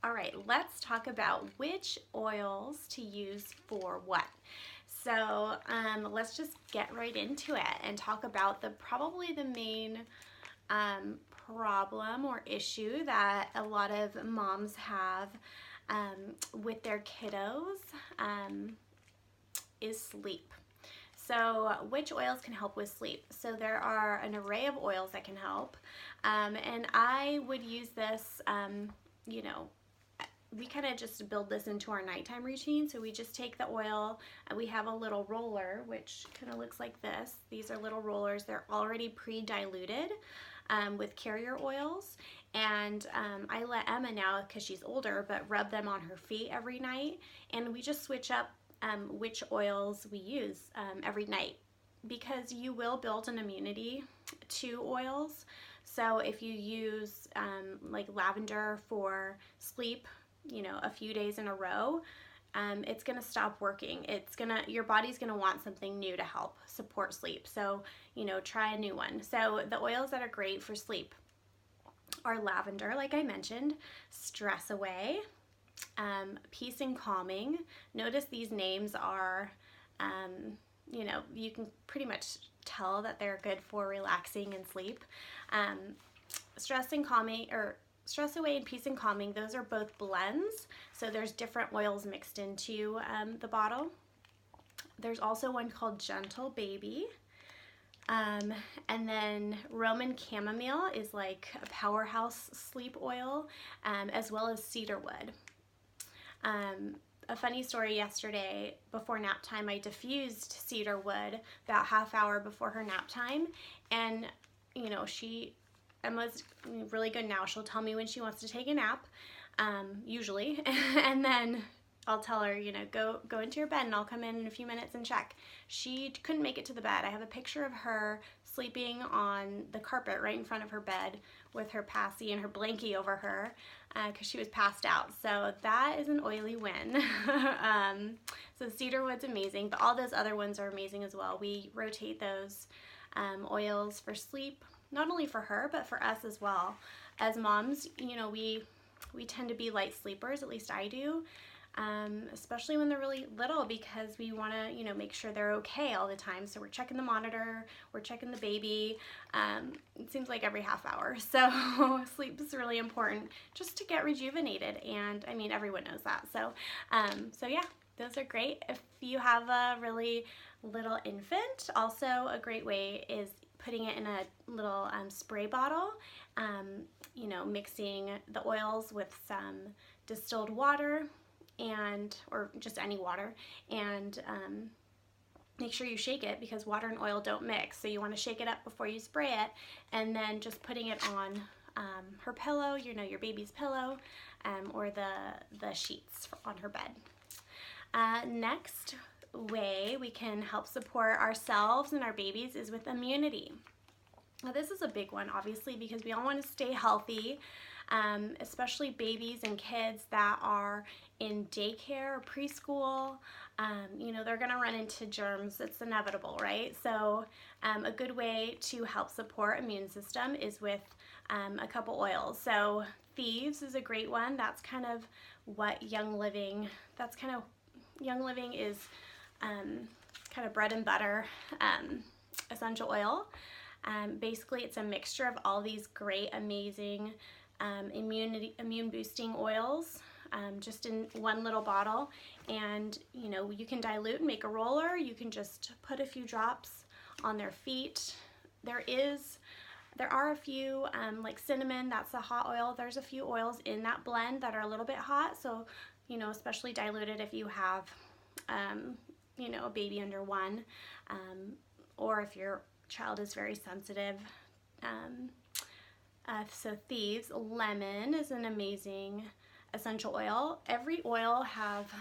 All right, let's talk about which oils to use for what. So let's just get right into it and talk about probably the main problem or issue that a lot of moms have with their kiddos is sleep. So which oils can help with sleep? So there are an array of oils that can help, and I would use this, you know, we kind of just build this into our nighttime routine. So we just take the oil, and we have a little roller, which kind of looks like this. These are little rollers. They're already pre-diluted with carrier oils. And I let Emma now, because she's older, but rub them on her feet every night. And we just switch up which oils we use every night, because you will build an immunity to oils. So if you use like lavender for sleep, you know, a few days in a row, it's gonna stop working. Your body's gonna want something new to help support sleep. So, you know, try a new one. So the oils that are great for sleep are lavender, like I mentioned, Stress Away, Peace and Calming. Notice these names are, you know, you can pretty much tell that they're good for relaxing and sleep. Stress Away and Peace and Calming, those are both blends. So there's different oils mixed into the bottle. There's also one called Gentle Baby. And then Roman Chamomile is like a powerhouse sleep oil, as well as cedarwood. A funny story, yesterday before nap time, I diffused cedarwood about half hour before her nap time, and you know, Emma's really good now. She'll tell me when she wants to take a nap, usually, and then I'll tell her, you know, go into your bed and I'll come in a few minutes and check. She couldn't make it to the bed. I have a picture of her sleeping on the carpet right in front of her bed with her passy and her blankie over her because she was passed out. So that is an oily win. So cedarwood's amazing, but all those other ones are amazing as well. We rotate those oils for sleep, not only for her, but for us as well. As moms, you know, we tend to be light sleepers, at least I do. Especially when they're really little, because we want to, you know, make sure they're okay all the time. So we're checking the monitor, we're checking the baby. It seems like every half hour. So sleep is really important just to get rejuvenated. And I mean, everyone knows that. So, so yeah, those are great. If you have a really little infant, also a great way is putting it in a little spray bottle, you know, mixing the oils with some distilled water, or just any water, and make sure you shake it, because water and oil don't mix. So you want to shake it up before you spray it, and then just putting it on her pillow, you know, your baby's pillow, or the sheets on her bed. Next way we can help support ourselves and our babies is with immunity. Now this is a big one, obviously, because we all want to stay healthy, especially babies and kids that are in daycare or preschool. You know, they're going to run into germs. It's inevitable, right? So a good way to help support immune system is with a couple oils. So Thieves is a great one. That's kind of what Young Living is, kind of bread and butter essential oil. Basically, it's a mixture of all these great, amazing immune boosting oils, just in one little bottle. And you know, you can dilute and make a roller. You can just put a few drops on their feet. There are a few, like cinnamon, that's a hot oil. There's a few oils in that blend that are a little bit hot. So, you know, especially diluted if you have, you know, a baby under 1, or if your child is very sensitive. So Thieves. Lemon is an amazing essential oil. Every oil have,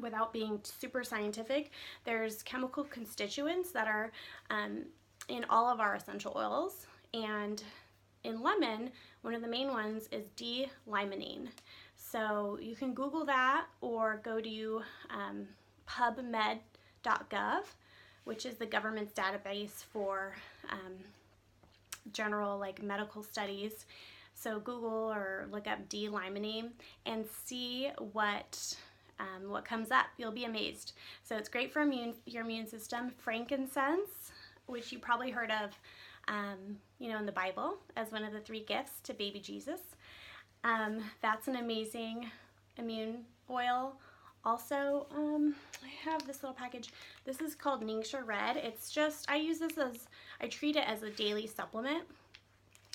without being super scientific, there's chemical constituents that are in all of our essential oils. And in lemon, one of the main ones is D-limonene. So you can Google that, or go to pubmed.gov, which is the government's database for general, like, medical studies. So Google or look up D-limonene and see what comes up. You'll be amazed. So it's great for your immune system. Frankincense, which you probably heard of, in the Bible as one of the 3 gifts to baby Jesus. That's an amazing immune oil. Also, I have this little package. This is called Ningxia Red. It's just, I treat it as a daily supplement.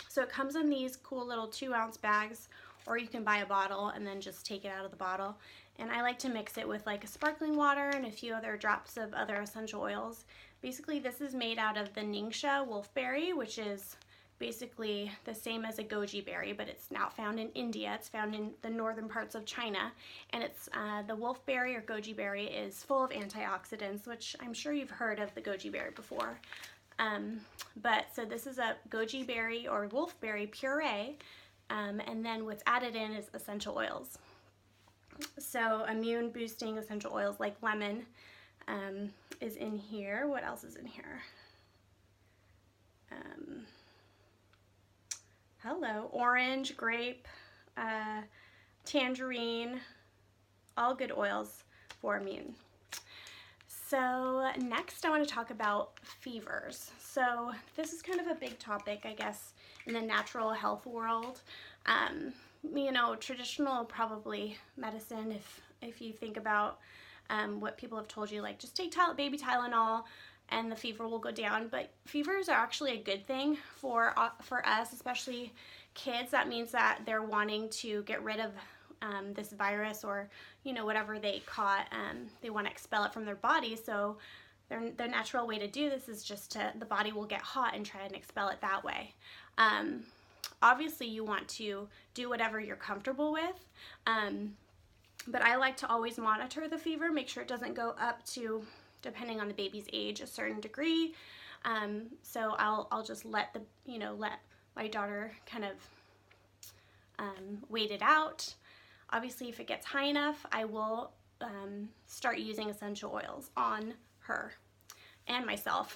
So it comes in these cool little 2-ounce bags, or you can buy a bottle and then just take it out of the bottle. And I like to mix it with like a sparkling water and a few other drops of other essential oils. Basically, this is made out of the Ningxia wolfberry, which is basically the same as a goji berry, but it's now found in India. It's found in the northern parts of China, and it's the wolfberry or goji berry is full of antioxidants, which I'm sure you've heard of the goji berry before. So this is a goji berry or wolfberry puree, and then what's added in is essential oils. So immune boosting essential oils like lemon is in here. What else is in here? Orange, grape, tangerine, all good oils for immune. So next I want to talk about fevers. So this is kind of a big topic, I guess, in the natural health world. Traditional probably medicine, if you think about what people have told you, like just take baby Tylenol and the fever will go down. But fevers are actually a good thing for us, especially kids. That means that they're wanting to get rid of this virus or whatever they caught. They want to expel it from their body. So their natural way to do this is just the body will get hot and try and expel it that way. Obviously you want to do whatever you're comfortable with, but I like to always monitor the fever, make sure it doesn't go up to, depending on the baby's age, a certain degree. So I'll just let my daughter kind of wait it out. Obviously, if it gets high enough, I will start using essential oils on her and myself,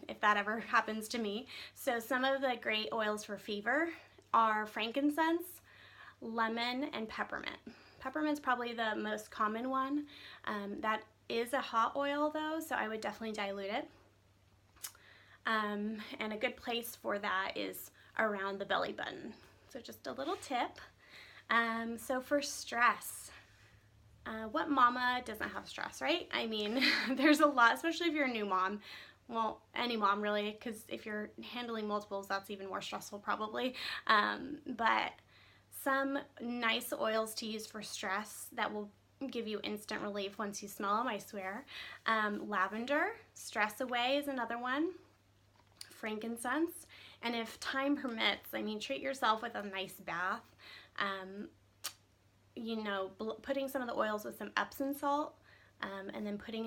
if that ever happens to me. So some of the great oils for fever are frankincense, lemon, and peppermint. Peppermint's probably the most common one. That is a hot oil though, so I would definitely dilute it. And a good place for that is around the belly button. So just a little tip. So for stress, what mama doesn't have stress, right? I mean, there's a lot, especially if you're a new mom. Well, any mom really, because if you're handling multiples, that's even more stressful probably. But some nice oils to use for stress that will give you instant relief once you smell them, I swear. Lavender, stress away is another one. Frankincense, and if time permits, I mean, treat yourself with a nice bath. Putting some of the oils with some Epsom salt, and then putting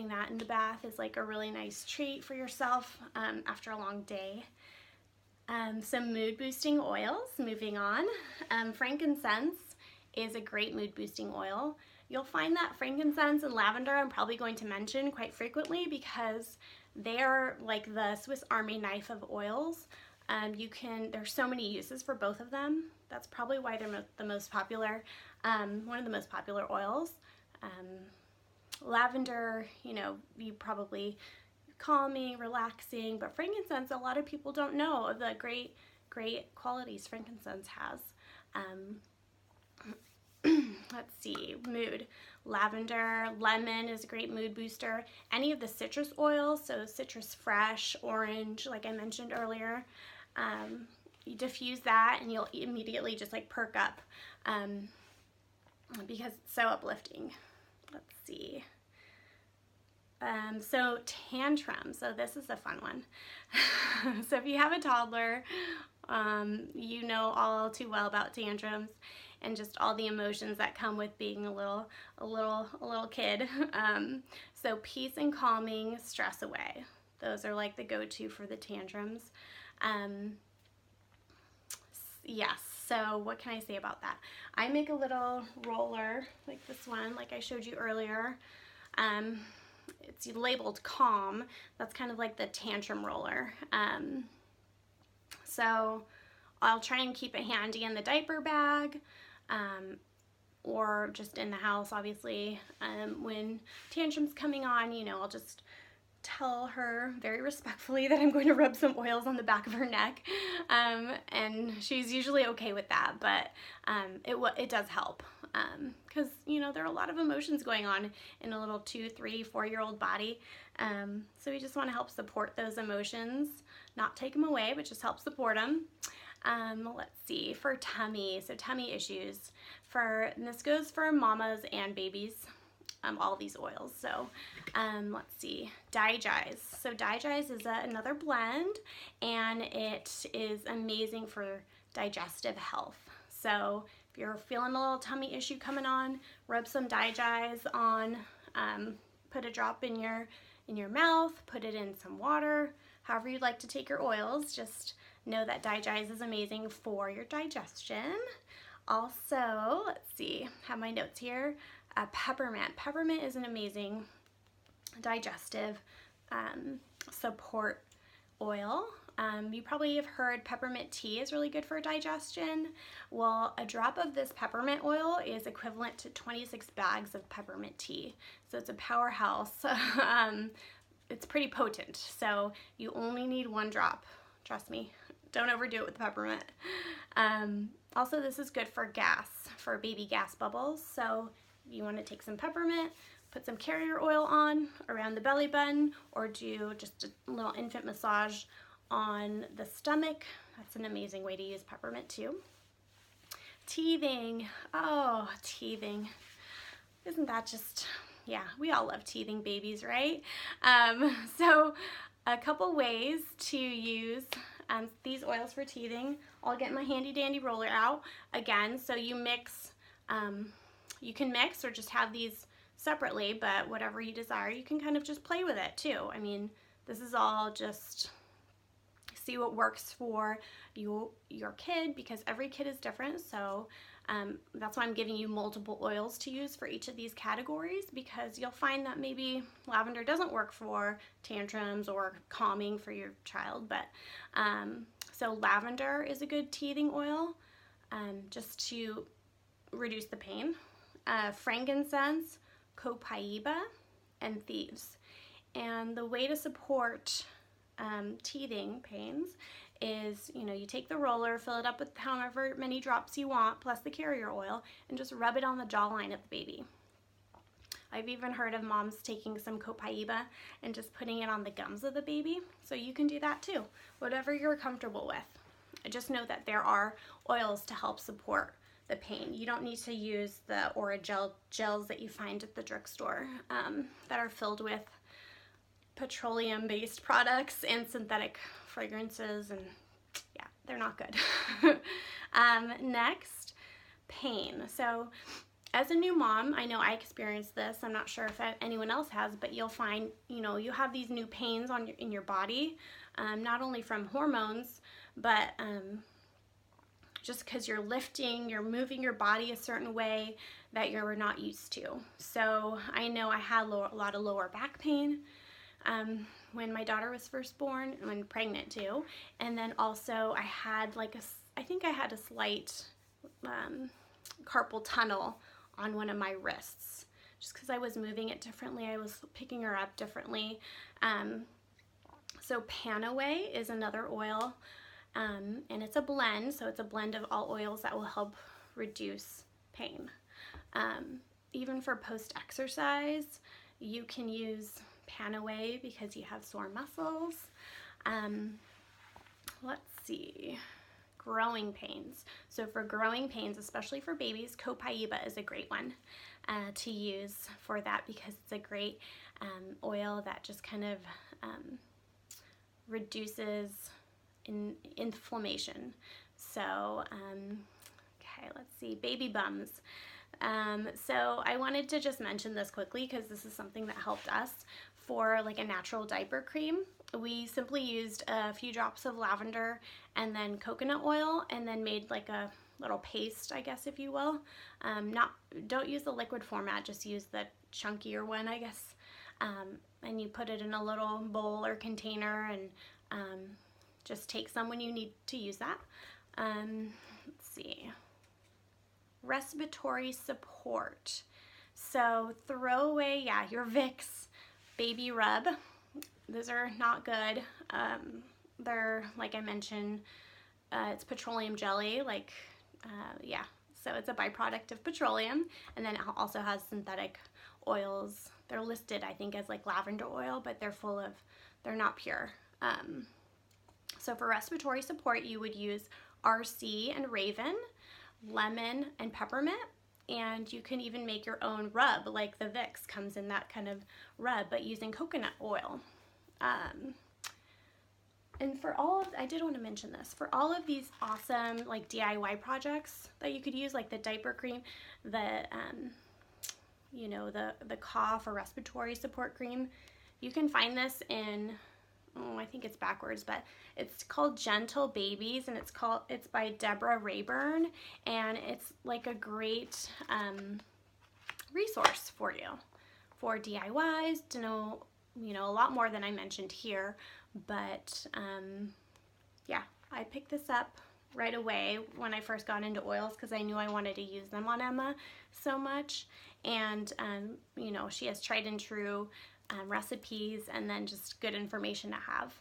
that in the bath is like a really nice treat for yourself after a long day. Some mood boosting oils, moving on. Frankincense is a great mood boosting oil. You'll find that frankincense and lavender I'm probably going to mention quite frequently because they are like the Swiss Army knife of oils. There's so many uses for both of them. That's probably why they're the most popular, one of the most popular oils. Lavender, you probably calming, relaxing, but frankincense, a lot of people don't know of the great qualities frankincense has. Let's see, mood. Lavender, lemon is a great mood booster. Any of the citrus oils, so citrus fresh, orange, like I mentioned earlier, you diffuse that and you'll immediately just like perk up because it's so uplifting. Let's see. So tantrum, so this is a fun one. So if you have a toddler, you know all too well about tantrums and just all the emotions that come with being a little kid. So peace and calming, stress away. Those are like the go-to for the tantrums. Yes, so what can I say about that? I make a little roller like this one, like I showed you earlier. It's labeled Calm. That's kind of like the tantrum roller. So I'll try and keep it handy in the diaper bag, or just in the house, obviously. When tantrum's coming on, you know, I'll just tell her very respectfully that I'm going to rub some oils on the back of her neck, and she's usually okay with that, but it does help, because you know, there are a lot of emotions going on in a little 2, 3, 4-year-old body, so we just want to help support those emotions, not take them away, but just help support them. Let's see, for tummy, so tummy issues, and this goes for mamas and babies, all these oils. So let's see, Digize. So Digize is another blend, and it is amazing for digestive health. So if you're feeling a little tummy issue coming on, rub some Digize on, put a drop in your mouth, put it in some water, however you'd like to take your oils. Just know that Digize is amazing for your digestion. Also, let's see, have my notes here. Peppermint. Peppermint is an amazing digestive support oil. You probably have heard peppermint tea is really good for digestion. Well, a drop of this peppermint oil is equivalent to 26 bags of peppermint tea. So it's a powerhouse. It's pretty potent. So you only need 1 drop. Trust me. Don't overdo it with the peppermint. Also, this is good for gas, for baby gas bubbles. So you want to take some peppermint, put some carrier oil on around the belly button, or do just a little infant massage on the stomach. That's an amazing way to use peppermint too. Teething. Oh, teething. Isn't that just, yeah, we all love teething babies, right? So a couple ways to use these oils for teething. I'll get my handy dandy roller out again. So you mix, you can mix or just have these separately, but whatever you desire, you can kind of just play with it too. I mean, this is all just see what works for your kid, because every kid is different. So that's why I'm giving you multiple oils to use for each of these categories, because you'll find that maybe lavender doesn't work for tantrums or calming for your child. But so lavender is a good teething oil, just to reduce the pain. Frankincense, copaiba, and thieves. And the way to support teething pains is, you know, you take the roller, fill it up with however many drops you want, plus the carrier oil, and just rub it on the jawline of the baby. I've even heard of moms taking some copaiba and just putting it on the gums of the baby, so you can do that too, whatever you're comfortable with. Just know that there are oils to help support the pain. You don't need to use the Orajel gels that you find at the drugstore that are filled with petroleum-based products and synthetic fragrances, and yeah, they're not good. Next, pain. So as a new mom, I know I experienced this. I'm not sure if anyone else has, but you'll find, you know, you have these new pains in your body, not only from hormones, but just because you're lifting, you're moving your body a certain way that you're not used to. So I know I had a lot of lower back pain when my daughter was first born, and when pregnant too. And then also I had I think I had a slight carpal tunnel on one of my wrists, just because I was moving it differently. I was picking her up differently. So Panaway is another oil, and it's a blend. So it's a blend of all oils that will help reduce pain. Even for post-exercise, you can use Panaway because you have sore muscles. Let's see, growing pains. So for growing pains, especially for babies, copaiba is a great one to use for that, because it's a great oil that just kind of reduces inflammation. So okay, let's see, baby bums. So I wanted to just mention this quickly because this is something that helped us. For like a natural diaper cream, we simply used a few drops of lavender and then coconut oil, and then made like a little paste, I guess, if you will. Don't use the liquid format, just use the chunkier one, I guess. And you put it in a little bowl or container, and just take some when you need to use that. Let's see. Respiratory support. So throw away, yeah, your Vicks baby rub. Those are not good. They're, like I mentioned, it's petroleum jelly, like, yeah, so it's a byproduct of petroleum, and then it also has synthetic oils. They're listed, I think, as like lavender oil, but they're not pure. So for respiratory support, you would use RC and Raven, lemon and peppermint, and you can even make your own rub, like the Vicks comes in that kind of rub, but using coconut oil. And for all of, I did want to mention this, for all of these awesome like DIY projects that you could use, like the diaper cream, the you know, the cough or respiratory support cream, you can find this in, oh, I think it's backwards, but it's called Gentle Babies, and it's by Deborah Rayburn, and it's like a great resource for you for DIYs to know, you know, a lot more than I mentioned here. But yeah, I picked this up right away when I first got into oils because I knew I wanted to use them on Emma so much. And you know, she has tried and true recipes, and then just good information to have.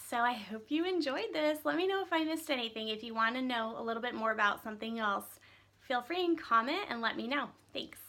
So I hope you enjoyed this. Let me know if I missed anything. If you want to know a little bit more about something else, feel free and comment and let me know. Thanks.